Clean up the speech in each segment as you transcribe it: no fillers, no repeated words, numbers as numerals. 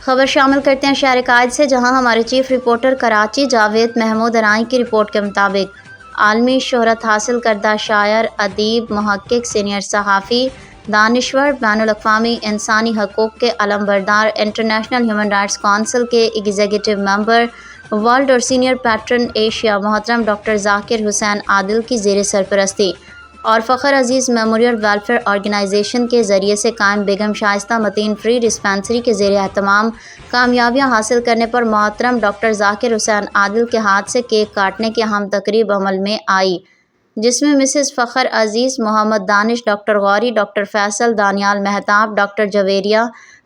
خبر شامل کرتے ہیں شہر قائد سے، جہاں ہمارے چیف رپورٹر کراچی جاوید محمود ارائیں کی رپورٹ کے مطابق عالمی شہرت حاصل کردہ شاعر، ادیب، محقق، سینئر صحافی، دانشور، بین الاقوامی انسانی حقوق کے علم بردار، انٹرنیشنل ہیومن رائٹس کونسل کے ایگزیکٹو ممبر، ورلڈ اور سینئر پیٹرن ایشیا محترم ڈاکٹر ذاکر حسین عادل کی زیر سرپرستی اور فخر عزیز میموریل ویلفیئر آرگنائزیشن کے ذریعے سے قائم بیگم شائستہ متین فری ڈسپنسری کے زیر اہتمام کامیابیاں حاصل کرنے پر محترم ڈاکٹر ذاکر حسین عادل کے ہاتھ سے کیک کاٹنے کی اہم تقریب عمل میں آئی، جس میں Mrs Fakhr Aziz, Muhammad Danish, doctor Ghauri, doctor Faisal, Daniyal Mahtab, doctor Javeria,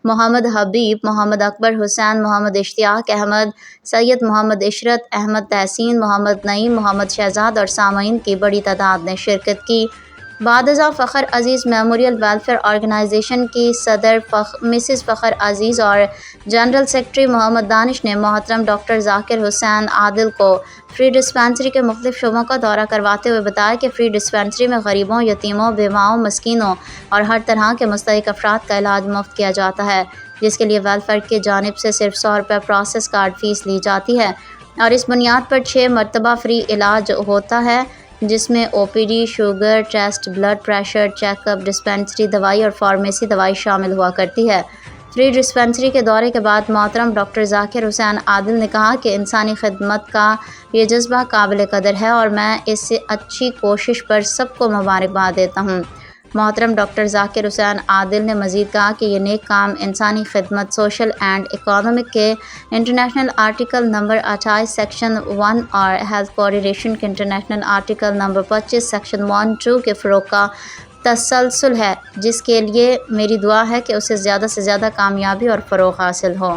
Muhammad Habib, Muhammad Akbar Hussain, Muhammad Ishtiaq Ahmed, Syed Muhammad Ishrat, Ahmed Tehseen, Muhammad نعیم، محمد شہزاد اور سامعین کی بڑی تعداد نے شرکت کی۔ بعد ازاں فخر عزیز میموریل ویلفیئر آرگنائزیشن کی صدر مسز فخر عزیز اور جنرل سیکرٹری محمد دانش نے محترم ڈاکٹر ذاکر حسین عادل کو فری ڈسپنسری کے مختلف شعبوں کا دورہ کرواتے ہوئے بتایا کہ فری ڈسپنسری میں غریبوں، یتیموں، بیواؤں، مسکینوں اور ہر طرح کے مستحق افراد کا علاج مفت کیا جاتا ہے، جس کے لیے ویلفیئر کی جانب سے صرف 100 روپے پروسیس کارڈ فیس لی جاتی ہے اور اس بنیاد پر 6 مرتبہ فری علاج ہوتا ہے، جس میں O P D, sugar test, blood pressure check up, dispensary دوائی اور فارمیسی دوائی شامل ہوا کرتی ہے۔ فری ڈسپنسری کے دورے کے بعد محترم ڈاکٹر ذاکر حسین عادل نے کہا کہ انسانی خدمت کا یہ جذبہ قابل قدر ہے اور میں اس اچھی کوشش پر سب کو مبارکباد دیتا ہوں۔ محترم ڈاکٹر ذاکر حسین عادل نے مزید کہا کہ یہ نیک کام انسانی خدمت، سوشل اینڈ اکنامک کے انٹرنیشنل آرٹیکل نمبر 28 سیکشن 1 اور ہیلتھ کوآرڈینیشن کے انٹرنیشنل آرٹیکل نمبر 25 سیکشن 1-2 کے فروغ کا تسلسل ہے، جس کے لیے میری دعا ہے کہ اسے زیادہ سے زیادہ کامیابی اور فروغ حاصل ہو۔